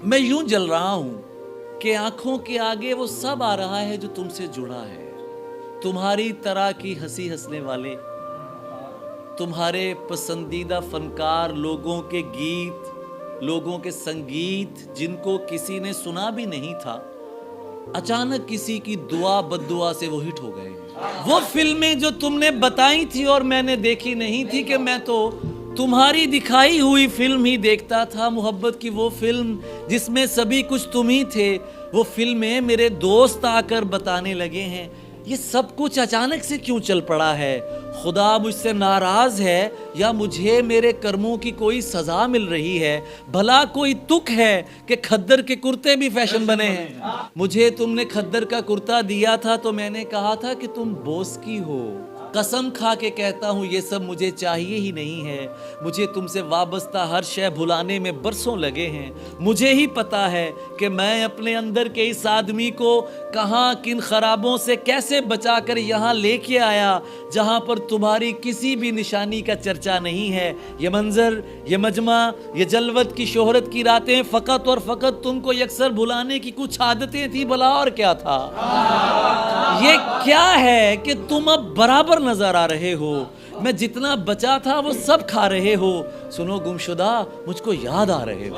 मैं यूं जल रहा हूं कि आंखों के आगे वो सब आ रहा है जो तुमसे जुड़ा है। तुम्हारी तरह की हंसी हंसने वाले, तुम्हारे पसंदीदा फनकार, लोगों के गीत, लोगों के संगीत जिनको किसी ने सुना भी नहीं था, अचानक किसी की दुआ बद्दुआ से वो हिट हो गए हैं। वो फिल्में जो तुमने बताई थी और मैंने देखी नहीं थी, कि मैं तो तुम्हारी दिखाई हुई फिल्म ही देखता था, मोहब्बत की वो फिल्म जिसमें सभी कुछ तुम ही थे, वो फिल्में मेरे दोस्त आकर बताने लगे हैं। ये सब कुछ अचानक से क्यों चल पड़ा है? खुदा मुझसे नाराज है या मुझे मेरे कर्मों की कोई सजा मिल रही है? भला कोई तुक है कि खद्दर के कुर्ते भी फैशन बने हैं? मुझे तुमने खद्दर का कुर्ता दिया था तो मैंने कहा था कि तुम बोस की हो। कसम खा के कहता हूँ ये सब मुझे चाहिए ही नहीं है। मुझे तुमसे वाबस्ता हर शय भुलाने में बरसों लगे हैं। मुझे ही पता है कि मैं अपने अंदर के इस आदमी को कहाँ किन खराबों से कैसे बचा कर यहाँ लेके आया, जहाँ पर तुम्हारी किसी भी निशानी का चर्चा नहीं है। ये मंजर, ये मजमा, ये जलवत की शोहरत की रातें फ़कत और फ़कत तुमको यकसर भुलाने की कुछ आदतें थी, भला और क्या था? ये क्या है कि तुम अब बराबर नजर आ रहे हो? मैं जितना बचा था वो सब खा रहे हो। सुनो गुमशुदा, मुझको याद आ रहे हो।